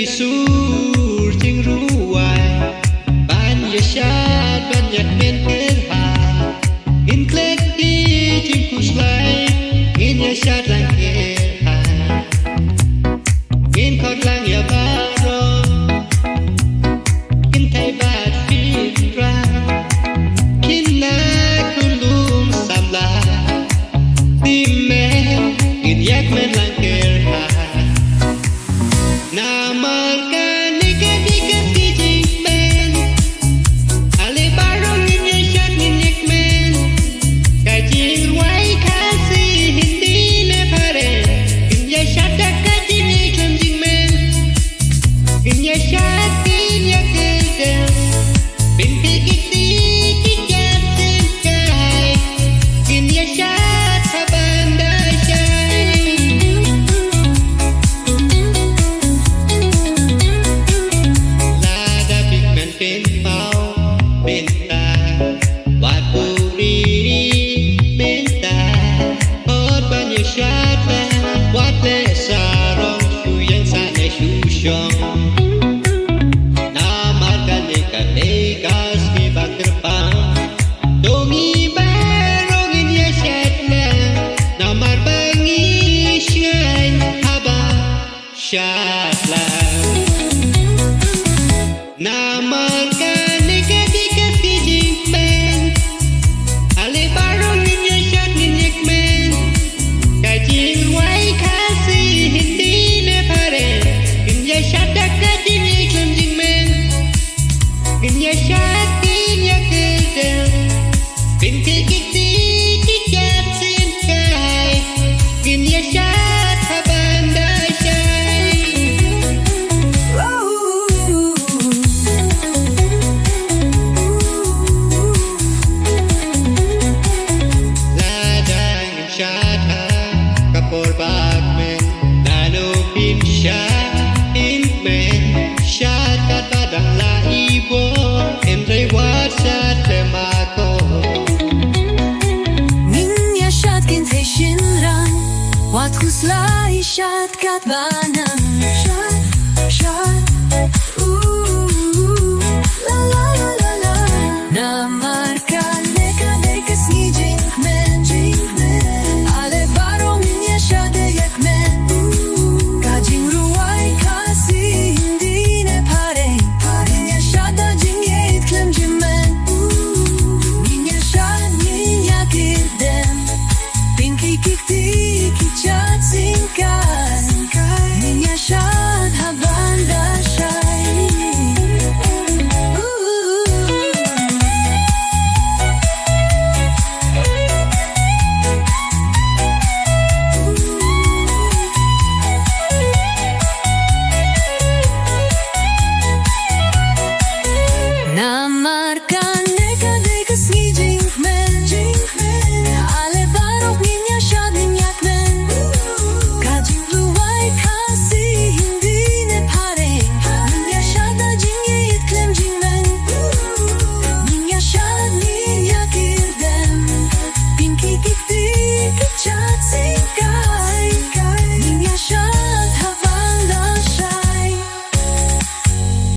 surจึงรู้ไว้บ้านอย่าชาติบ้านอยากเป็นเกินหาอินเคล็ดดีจึงผู้สลายอินอย่าชาติลังเกหาอินขอดลังอย่าบ้ารออินไทยบาดฟินราคินนาคุณลุงสำลาดีแม่อินอยากเป็นลังเกหาNamarkan dekat-dekat Kmen Ale barong ngin Shad ngin Kmen Kajing ruai Khasi Hindi ne pare Ngin Shad dekat Kmen Ngin Shad ngin Kmen Binti kiti kikat senkai Ngin Shad habandaเป็นเป้าเป็นตาวาดบุรีเป็นตาโอดบัญญาชาติวัดและสารองชูยังสาในชูชงนามากันในกันในกาสกีบักเตอร์ปังตรงนี้บารองอินยาชาตินามาบังอีชัยฮับชาติNamarkan dekat-dekat Kmen Ale barong ngin Shad ngin Kmen Kajing ruai Khasi Hindi ne pare Ngin Shad dekat Kmen Ngin Shad ngin Kmen Binti kiti kikat senkai Ngin Shad habanda Shad kapor Kmen nano pin Shad in Kmen Shad kat padang la ibo emre wat Shad le mako Ngin Shad kin the shin ran wat khuslai Shad kat banam Shad la la la la la Namarkan dekat si Kmen Ale barong ngin Shad Kmen Kajing ruai Khasi Hindi ne pare Ngin Shad jing klem Kmen Ngin Shad ngin yakidem Pinki kikti kichat singkai Ngin Shad habanda shai Namarkan